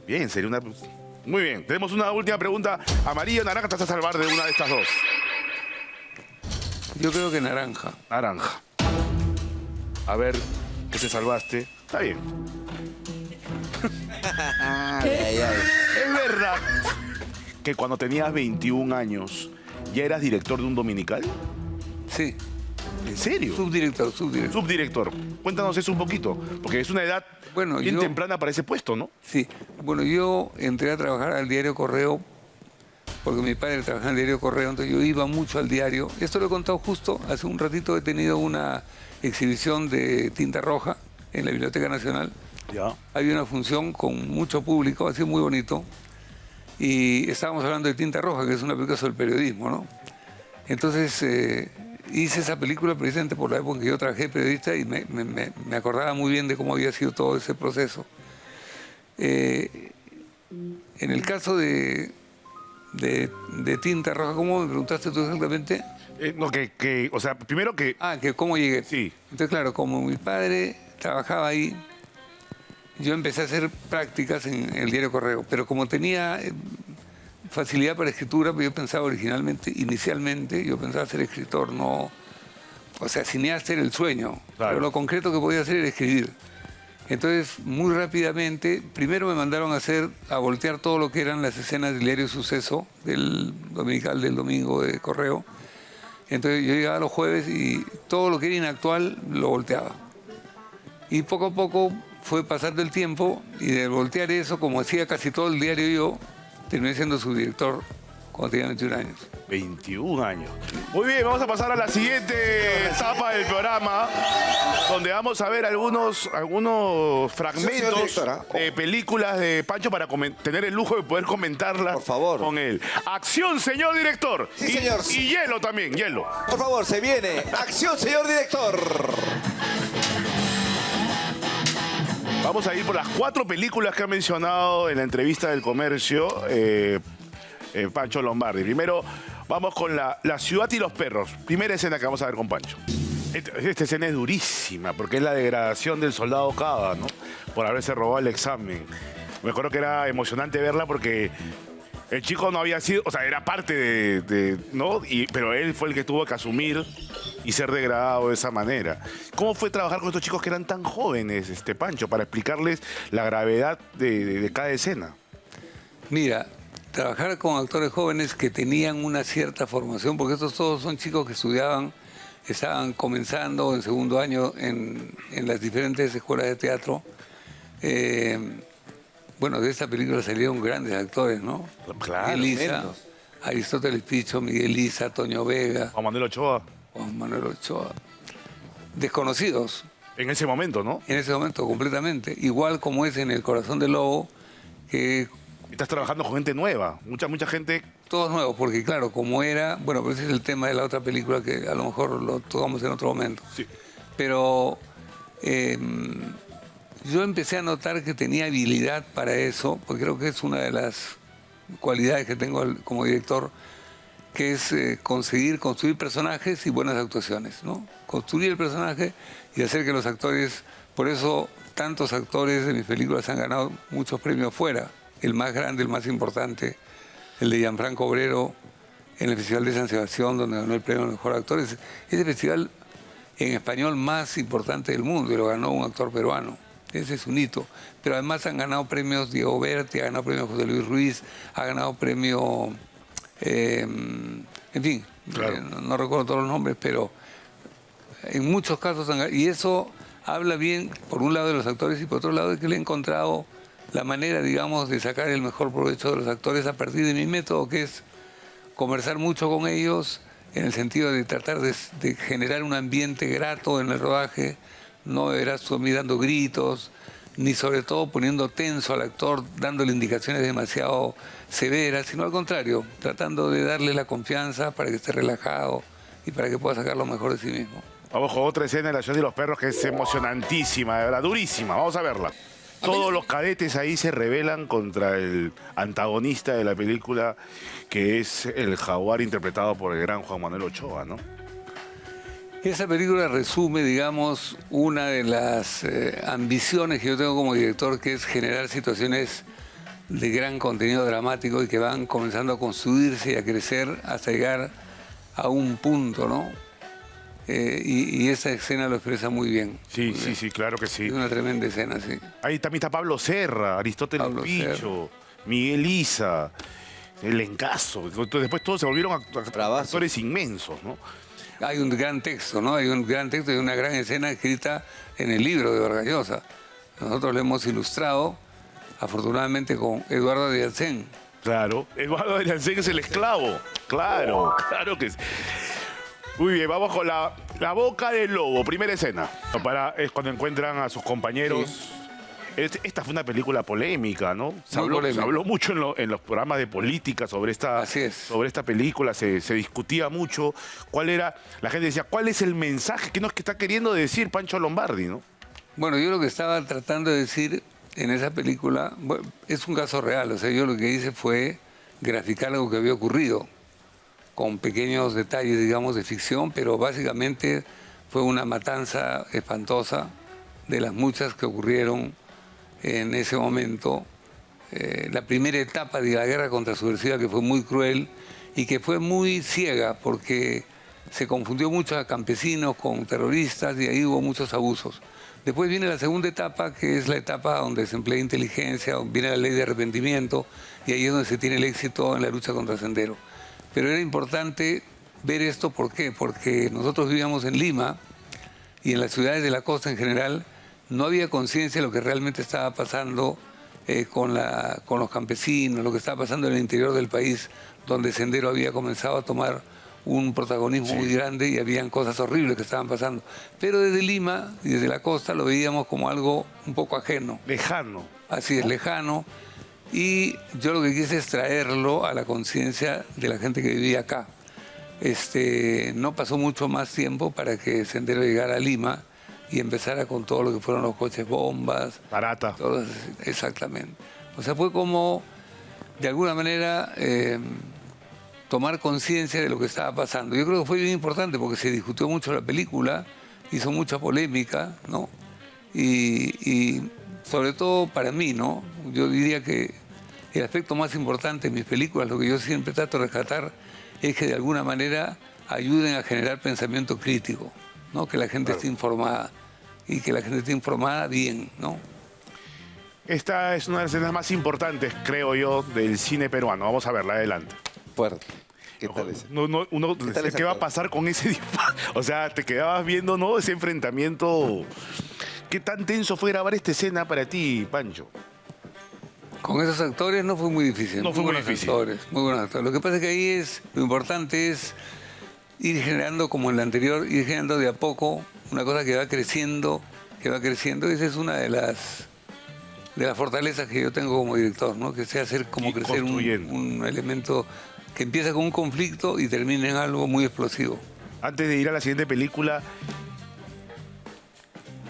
Bien, sería una... Muy bien. Tenemos una última pregunta. ¿Amarillo o naranja te vas a salvar de una de estas dos? Yo creo que naranja. Naranja. A ver, ¿qué te salvaste? Está bien. Ay, ay, ay. ¿Es verdad que cuando tenías 21 años ya eras director de un dominical? Sí. ¿En serio? Subdirector. Subdirector. Cuéntanos eso un poquito, porque es una edad Bueno, bien yo- temprana para ese puesto, ¿no? Sí. Bueno, yo entré a trabajar al diario Correo porque mi padre trabajaba en el diario Correo, entonces yo iba mucho al diario. Esto lo he contado justo, hace un ratito he tenido una exhibición de tinta roja en la Biblioteca Nacional. Ya. Había una función con mucho público, ha sido muy bonito, y estábamos hablando de Tinta Roja, que es una película sobre el periodismo, ¿no? Entonces hice esa película precisamente por la época en que yo trabajé de periodista y me acordaba muy bien de cómo había sido todo ese proceso. En el caso de Tinta Roja, ¿cómo me preguntaste tú exactamente? No, o sea, primero que... Ah, que cómo llegué. Sí. Entonces, claro, como mi padre trabajaba ahí, yo empecé a hacer prácticas en el diario Correo, pero como tenía facilidad para escritura, pues yo pensaba inicialmente, yo pensaba ser escritor, no... O sea, cineasta era el sueño, Claro. pero lo concreto que podía hacer era escribir. Entonces, muy rápidamente, primero me mandaron a voltear todo lo que eran las escenas del diario Suceso, del dominical del domingo de Correo. Entonces yo llegaba los jueves y todo lo que era inactual lo volteaba. Y poco a poco fue pasando el tiempo y de voltear eso, como hacía casi todo el diario yo, terminé siendo su director cuando tenía 21 años. 21 años. Muy bien, vamos a pasar a la siguiente etapa del programa, donde vamos a ver algunos señor fragmentos directora. de películas de Pancho para tener el lujo de poder comentarlas Por favor. con él. Acción, señor director. Sí, señor. Y hielo también, hielo. Por favor, se viene. Acción, señor director. Vamos a ir por las 4 películas que ha mencionado en la entrevista del Comercio Pancho Lombardi. Primero, vamos con la ciudad y los perros. Primera escena que vamos a ver con Pancho. Esta escena es durísima porque es la degradación del soldado Cava, ¿no? Por haberse robado el examen. Me acuerdo que era emocionante verla porque el chico no había sido, o sea, era parte ¿no? Pero él fue el que tuvo que asumir y ser degradado de esa manera. ¿Cómo fue trabajar con estos chicos que eran tan jóvenes, Pancho, para explicarles la gravedad de cada escena? Mira, trabajar con actores jóvenes que tenían una cierta formación, porque estos todos son chicos que estudiaban, estaban comenzando en segundo año en las diferentes escuelas de teatro. Bueno, de esta película salieron grandes actores, ¿no? Claro, Miguel Isa, tremendos. Aristóteles Picho, Miguel Isa, Toño Vega, Juan Manuel Ochoa, Juan Manuel Ochoa. Desconocidos en ese momento, ¿no? en ese momento completamente. Igual como es en El Corazón del Lobo, que Estás trabajando con gente nueva, mucha gente. todos nuevos, porque claro, como era, bueno, pero ese es el tema de la otra película que a lo mejor lo tocamos en otro momento. Sí. Pero yo empecé a notar que tenía habilidad para eso, porque creo que es una de las cualidades que tengo como director, que es conseguir construir personajes y buenas actuaciones, ¿no? Construir el personaje y hacer que los actores, por eso tantos actores de mis películas han ganado muchos premios fuera. El más grande, el más importante, el de Gianfranco Obrero en el Festival de San Sebastián, donde ganó el premio al mejor actor. Es el festival en español más importante del mundo y lo ganó un actor peruano. Ese es un hito. Pero además han ganado premios Diego Berti, ha ganado premio José Luis Ruiz, ha ganado premio, en fin, Claro. no recuerdo todos los nombres, pero en muchos casos han ganado. Y eso habla bien, por un lado, de los actores y por otro lado, de que le he encontrado la manera, digamos, de sacar el mejor provecho de los actores a partir de mi método, que es conversar mucho con ellos en el sentido de tratar de generar un ambiente grato en el rodaje. No verás tú a mí dando gritos, ni sobre todo poniendo tenso al actor, dándole indicaciones demasiado severas, sino al contrario, tratando de darle la confianza para que esté relajado y para que pueda sacar lo mejor de sí mismo. Vamos con otra escena de la ciudad y los perros que es emocionantísima, de verdad, durísima. Vamos a verla. Todos los cadetes ahí se rebelan contra el antagonista de la película, que es el jaguar interpretado por el gran Juan Manuel Ochoa, ¿no? Esa película resume, digamos, una de las ambiciones que yo tengo como director, que es generar situaciones de gran contenido dramático y que van comenzando a construirse y a crecer hasta llegar a un punto, ¿no? Y esa escena lo expresa muy bien. Sí, sí, sí, claro que sí. Es una tremenda escena, sí. Ahí también está Pablo Serra, Aristóteles Pablo Picho, Miguel Isa, el Encaso. Después todos se volvieron Bravazo. actores inmensos, ¿no? Hay un gran texto, ¿no? Hay un gran texto y una gran escena escrita en el libro de Vargas Llosa. Nosotros lo hemos ilustrado, afortunadamente, con Eduardo de Alcén. Claro. Eduardo de Lancén es el esclavo. Claro, claro que sí. Muy bien, vamos con la boca del lobo, primera escena. Es cuando encuentran a sus compañeros. Esta fue una película polémica, ¿no? Se Polémica. habló mucho en los programas de política sobre esta, Así es. sobre esta película, se discutía mucho cuál era, la gente decía, ¿cuál es el mensaje que nos está queriendo decir Pancho Lombardi, no? Bueno, yo lo que estaba tratando de decir en esa película, bueno, es un caso real, o sea, yo lo que hice fue graficar algo que había ocurrido, con pequeños detalles, digamos, de ficción, pero básicamente fue una matanza espantosa de las muchas que ocurrieron en ese momento. La primera etapa de la guerra contrasubversiva, que fue muy cruel y que fue muy ciega, porque se confundió mucho a campesinos con terroristas y ahí hubo muchos abusos. Después viene la segunda etapa, que es la etapa donde se emplea inteligencia, viene la ley de arrepentimiento, y ahí es donde se tiene el éxito en la lucha contra Sendero. Pero era importante ver esto, ¿por qué? Porque nosotros vivíamos en Lima y en las ciudades de la costa en general no había conciencia de lo que realmente estaba pasando con los campesinos, lo que estaba pasando en el interior del país, donde Sendero había comenzado a tomar un protagonismo muy grande y habían cosas horribles que estaban pasando. Pero desde Lima y desde la costa lo veíamos como algo un poco ajeno. Lejano. Así es, lejano. Y yo lo que quise es traerlo a la conciencia de la gente que vivía acá. No pasó mucho más tiempo para que Sendero llegara a Lima y empezara con todo lo que fueron los coches bombas. Barata. Exactamente. O sea, fue como, de alguna manera, tomar conciencia de lo que estaba pasando. Yo creo que fue bien importante porque se discutió mucho la película, hizo mucha polémica, ¿no? Y sobre todo para mí, ¿no? Yo diría que el aspecto más importante de mis películas, lo que yo siempre trato de rescatar, es que de alguna manera ayuden a generar pensamiento crítico, ¿no? Que la gente esté informada y que la gente esté informada bien, ¿no? Esta es una de las escenas más importantes, creo yo, del cine peruano. Vamos a verla, adelante. Fuerte. ¿Qué tal ese? ¿Qué tal ese va a actor? pasar con ese disparo? O sea, te quedabas viendo, ¿no? Ese enfrentamiento. ¿Qué tan tenso fue grabar esta escena para ti, Pancho? Con esos actores no fue muy difícil. No fue muy buenos difícil. Actores, muy buenos actores. Lo que pasa es que ahí lo importante es ir generando, como en la anterior, ir generando de a poco una cosa que va creciendo, que va creciendo. Esa es una de las fortalezas que yo tengo como director, ¿no? Que sea hacer como Y crecer construyendo. un elemento que empieza con un conflicto y termina en algo muy explosivo. Antes de ir a la siguiente película,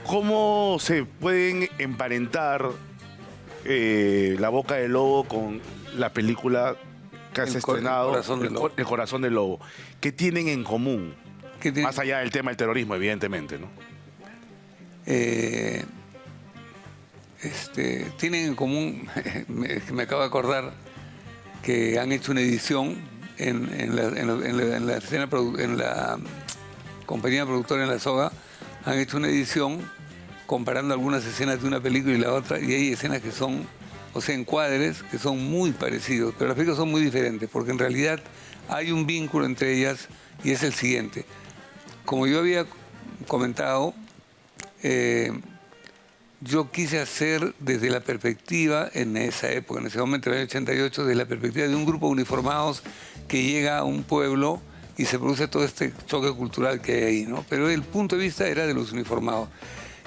¿cómo se pueden emparentar La Boca del Lobo con la película que has El estrenado, Corazón del Lobo? El Corazón del Lobo? ¿Qué tienen en común? ¿Qué tiene? Más allá del tema del terrorismo, evidentemente, ¿no? Tienen en común, me acabo de acordar, que han hecho una edición en la compañía productora en La Soga, han hecho una edición comparando algunas escenas de una película y la otra, y hay escenas que son, o sea, encuadres que son muy parecidos, pero las películas son muy diferentes, porque en realidad hay un vínculo entre ellas y es el siguiente. Como yo había comentado, yo quise hacer desde la perspectiva, en esa época, en ese momento, en el año 88, desde la perspectiva de un grupo de uniformados que llega a un pueblo y se produce todo este choque cultural que hay ahí, ¿no? Pero el punto de vista era de los uniformados.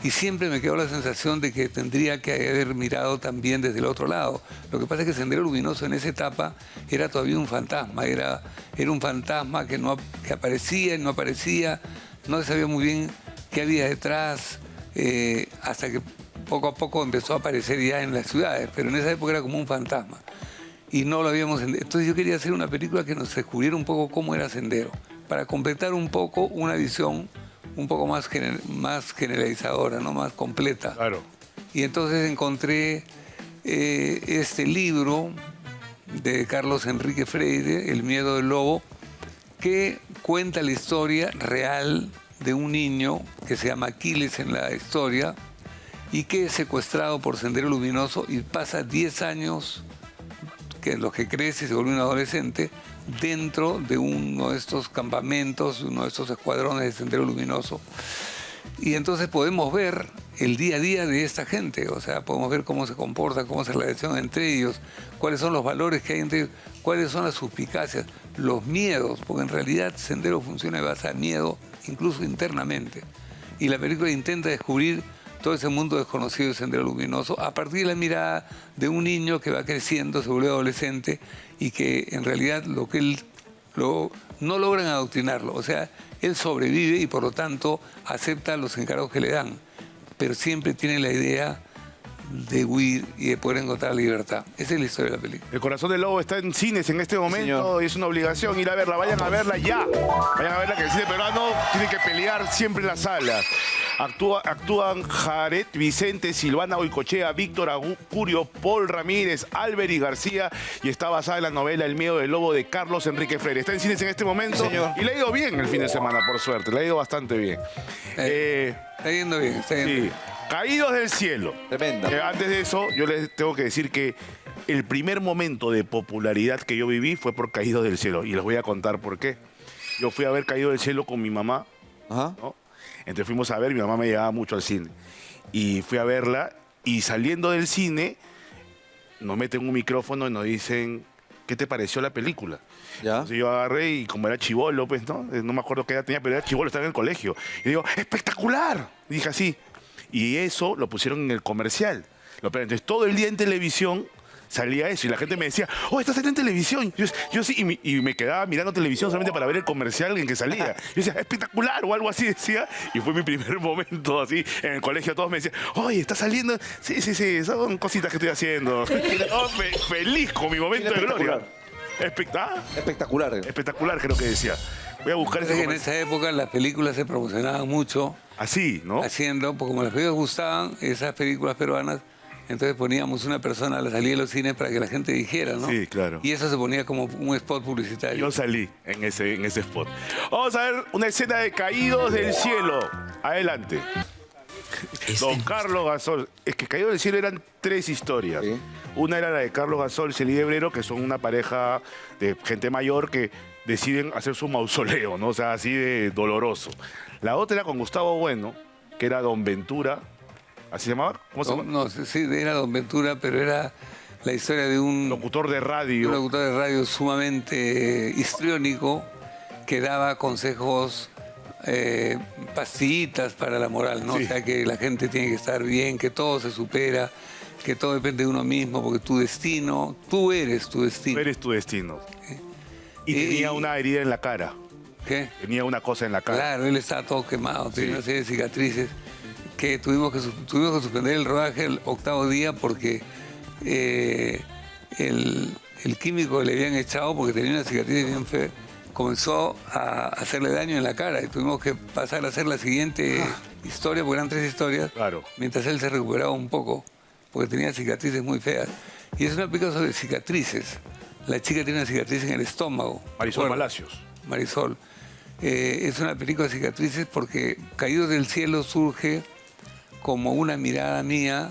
Y siempre me quedó la sensación de que tendría que haber mirado también desde el otro lado. Lo que pasa es que Sendero Luminoso en esa etapa era todavía un fantasma, era un fantasma que aparecía y no aparecía, no se sabía muy bien qué había detrás, hasta que poco a poco empezó a aparecer ya en las ciudades, pero en esa época era como un fantasma. Y no lo habíamos... Entonces yo quería hacer una película que nos descubriera un poco cómo era Sendero, para completar un poco una visión un poco más generalizadora, ¿no? Más completa. Claro. Y entonces encontré este libro de Carlos Enrique Freire, El miedo del lobo, que cuenta la historia real de un niño que se llama Aquiles en la historia y que es secuestrado por Sendero Luminoso y pasa 10 años, que los que crece y se vuelve un adolescente, dentro de uno de estos campamentos, uno de estos escuadrones de Sendero Luminoso. Y entonces podemos ver el día a día de esta gente, o sea, podemos ver cómo se comportan, cómo se relacionan entre ellos, cuáles son los valores que hay entre ellos, cuáles son las suspicacias, los miedos, porque en realidad Sendero funciona en base a miedo, incluso internamente. Y la película intenta descubrir todo ese mundo desconocido de Sendero Luminoso a partir de la mirada de un niño que va creciendo, se vuelve adolescente y que en realidad no logran adoctrinarlo. O sea, él sobrevive y por lo tanto acepta los encargos que le dan, pero siempre tiene la idea de huir y de poder encontrar libertad. Esa es la historia de la película. El Corazón del Lobo está en cines en este momento, Señor. y es una obligación ir a verla. Vayan a verla ya. Vayan a verla, que el cine peruano tiene que pelear siempre en la sala. Actúan Jared Vicente, Silvana Oicochea, Víctor Acurio, Paul Ramírez, Alberi García, y está basada en la novela El miedo del lobo de Carlos Enrique Freire. Está en cines en este momento, Señor. y le ha ido bien el fin de semana, por suerte. Le ha ido bastante bien. Está yendo bien, está yendo Sí. bien. Caídos del cielo. Tremenda. Antes de eso, yo les tengo que decir que el primer momento de popularidad que yo viví fue por Caídos del cielo. Y les voy a contar por qué. Yo fui a ver Caídos del cielo con mi mamá, Ajá. ¿no? Entonces fuimos a ver, mi mamá me llevaba mucho al cine. Y fui a verla, y saliendo del cine, nos meten un micrófono y nos dicen, ¿qué te pareció la película? ¿Ya? Entonces yo agarré y como era chibolo, pues, ¿no? No me acuerdo qué edad tenía, pero era chibolo, estaba en el colegio. Y digo, ¡espectacular! Y dije así. Y eso lo pusieron en el comercial. Entonces todo el día en televisión salía eso y la gente me decía, oh, estás en televisión. Yo sí, y me quedaba mirando televisión solamente para ver el comercial en que salía. Yo decía, espectacular o algo así decía. Y fue mi primer momento así en el colegio. Todos me decían, oye, ¿estás saliendo? Sí, son cositas que estoy haciendo. Oh, feliz con mi momento de gloria. Espectacular. Espectacular, creo que decía. Voy a buscar ese En comercial. esa época las películas se promocionaban mucho, Así, ¿no? haciendo, porque como las películas gustaban, esas películas peruanas, entonces poníamos una persona a la salida de los cines para que la gente dijera, ¿no? Sí, claro. Y eso se ponía como un spot publicitario. Yo salí en ese spot. Vamos a ver una escena de Caídos del Cielo. Adelante. Don Carlos Gasol. Es que Caídos del Cielo eran 3 historias. Sí. Una era la de Carlos Gasol y Celia Hebrero, que son una pareja de gente mayor que deciden hacer su mausoleo, ¿no? O sea, así de doloroso. La otra era con Gustavo Bueno, que era Don Ventura. ¿Así se llamaba? ¿Cómo se llama? No, sí, era Don Ventura, pero era la historia de un Locutor de radio. locutor de radio sumamente histriónico que daba consejos, pastillitas para la moral, ¿no? Sí. O sea, que la gente tiene que estar bien, que todo se supera, que todo depende de uno mismo, porque tu destino, tú eres tu destino. Eres tu destino. Y Y- tenía una herida en la cara. ¿Qué? Tenía una cosa en la cara. Claro, él estaba todo quemado, tenía Sí. una serie de cicatrices que tuvimos que suspender el rodaje el 8º día porque el químico que le habían echado, porque tenía una cicatriz bien fea, comenzó a hacerle daño en la cara y tuvimos que pasar a hacer la siguiente historia, porque eran 3 historias, Claro. mientras él se recuperaba un poco, porque tenía cicatrices muy feas. Y es una película sobre cicatrices. La chica tiene una cicatriz en el estómago. Marisol ¿recuerdas? Palacios. Marisol. Es una película de cicatrices porque Caídos del Cielo surge como una mirada mía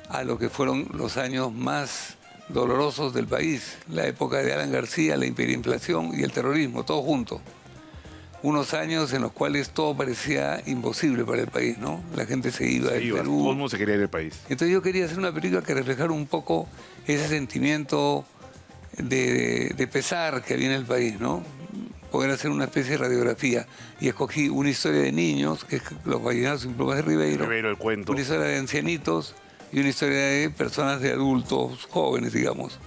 a lo que fueron los años más dolorosos del país, la época de Alan García, la hiperinflación y el terrorismo, todo junto. Unos años en los cuales todo parecía imposible para el país, ¿no? La gente se iba del Iba, Perú. todo el mundo se quería ir del país. Entonces yo quería hacer una película que reflejara un poco ese sentimiento de pesar que había en el país, ¿no? Poder hacer una especie de radiografía. Y escogí una historia de niños, que es Los Vallenatos sin Plumas de Ribeiro, Ribeiro, el cuento. una historia de ancianitos y una historia de personas de adultos, jóvenes, digamos.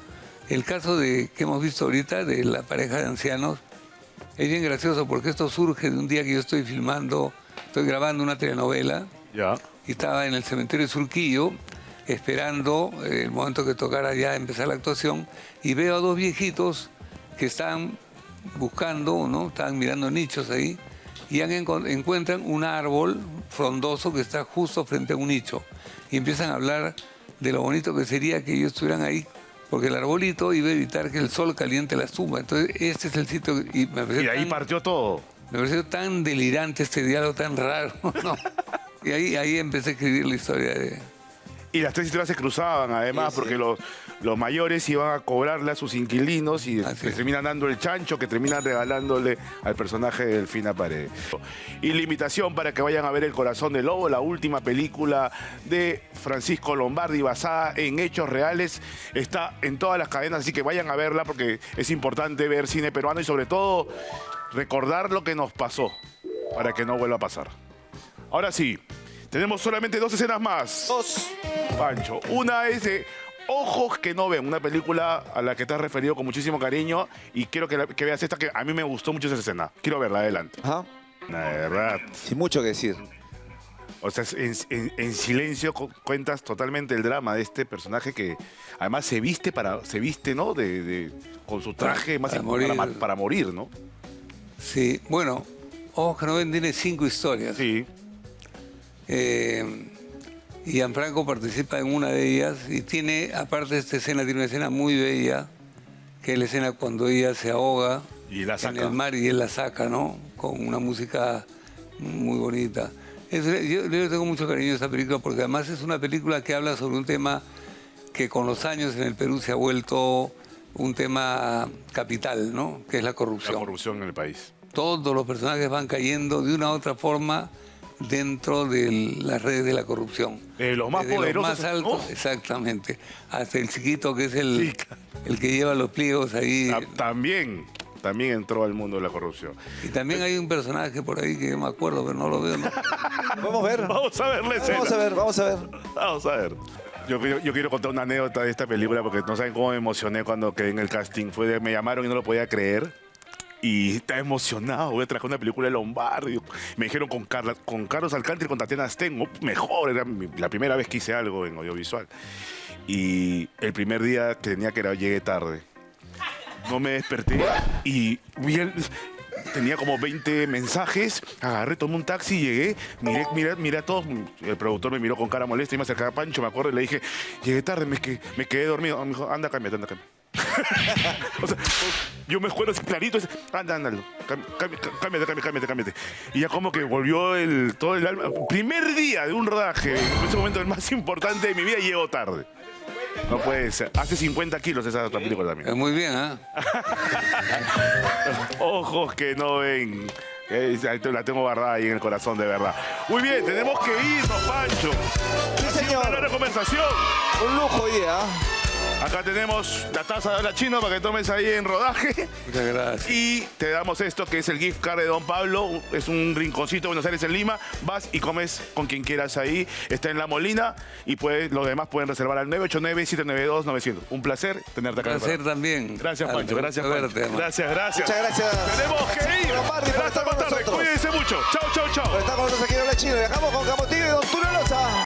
El caso que hemos visto ahorita de la pareja de ancianos es bien gracioso porque esto surge de un día que yo estoy grabando una telenovela Ya. y estaba en el cementerio de Surquillo esperando el momento que tocara ya empezar la actuación y veo a 2 viejitos que están buscando, ¿no? Estaban mirando nichos ahí y encuentran un árbol frondoso que está justo frente a un nicho y empiezan a hablar de lo bonito que sería que ellos estuvieran ahí porque el arbolito iba a evitar que el sol caliente las tumbas. Entonces este es el sitio y me Y pareció de ahí partió todo. me pareció tan delirante este diálogo tan raro, ¿no? Y ahí empecé a escribir la historia de... Y las 3 historias se cruzaban, además, Sí, sí. porque los mayores iban a cobrarle a sus inquilinos y Así les es. terminan dando el chancho que terminan regalándole al personaje de Delfina Paredes. Y la invitación para que vayan a ver El Corazón del Lobo, la última película de Francisco Lombardi basada en hechos reales. Está en todas las cadenas, así que vayan a verla porque es importante ver cine peruano y sobre todo recordar lo que nos pasó para que no vuelva a pasar. Ahora sí, tenemos solamente 2 escenas más. 2. Pancho. Una es de Ojos que no ven, una película a la que te has referido con muchísimo cariño y quiero que veas esta que a mí me gustó mucho esa escena. Quiero verla, adelante. Ajá. La verdad. Sin mucho que decir. O sea, en silencio cuentas totalmente el drama de este personaje que además se viste, ¿no? Con su traje más para morir, ¿no? Sí, bueno, Ojos que no ven tiene 5 historias. Sí. Y Gianfranco participa en una de ellas y tiene, aparte de esta escena, tiene una escena muy bella, que es la escena cuando ella se ahoga Y la en saca. el mar y él la saca, ¿no? Con una música muy bonita. Yo tengo mucho cariño a esta película porque además es una película que habla sobre un tema que con los años en el Perú se ha vuelto un tema capital, ¿no? Que es la corrupción. La corrupción en el país. Todos los personajes van cayendo de una u otra forma dentro de las redes de la corrupción. De los más Desde poderosos. Los más altos, Oh. exactamente. Hasta el chiquito que es el que lleva los pliegos ahí. También entró al mundo de la corrupción. Y también hay un personaje por ahí que yo me acuerdo, pero no lo veo. ¿No? ¿Podemos ver? Vamos a ver la escena. Vamos a ver, vamos a ver. Vamos a ver. Yo quiero contar una anécdota de esta película porque no saben cómo me emocioné cuando quedé en el casting. Me llamaron y no lo podía creer. Y estaba emocionado. Voy a trabajar una película de Lombardi. Me dijeron con Carlos Alcántara y con Tatiana Sten. Mejor, era la primera vez que hice algo en audiovisual. Y el primer día que tenía que ir, llegué tarde. No me desperté y tenía como 20 mensajes, agarré, tomé un taxi, llegué, miré a todos, el productor me miró con cara molesta y me acercaba a Pancho, me acuerdo, y le dije, llegué tarde, me quedé dormido. Me dijo, anda, cámbiate. O sea, yo me acuerdo así clarito, anda, cámbiate. Y ya como que volvió todo el alma. Primer día de un rodaje, en ese momento el más importante de mi vida, llego tarde. No puede ser. Hace 50 kilos esa otra película también. Muy bien, ¿ah? Ojos que no ven. La tengo guardada ahí en el corazón, de verdad. Muy bien, tenemos que irnos, Pancho. Sí, Ha sido señor. una gran conversación. Un lujo hoy día. Acá tenemos la taza de la chino para que tomes ahí en rodaje. Muchas gracias. Y te damos esto que es el gift card de Don Pablo. Es un rinconcito de Buenos Aires en Lima. Vas y comes con quien quieras ahí. Está en La Molina y los demás pueden reservar al 989-792-900. Un placer tenerte acá. Un placer también. Gracias, Pancho. Gracias, Gusto Pancho. verte, hermano. Gracias. Muchas gracias. Tenemos que ir. Lombardi, por Hasta estar más con tarde. nosotros. Cuídense mucho. Chao. Por estar con nosotros aquí en Habla Chino. Viajamos con Camotillo y Don Tulio Loza.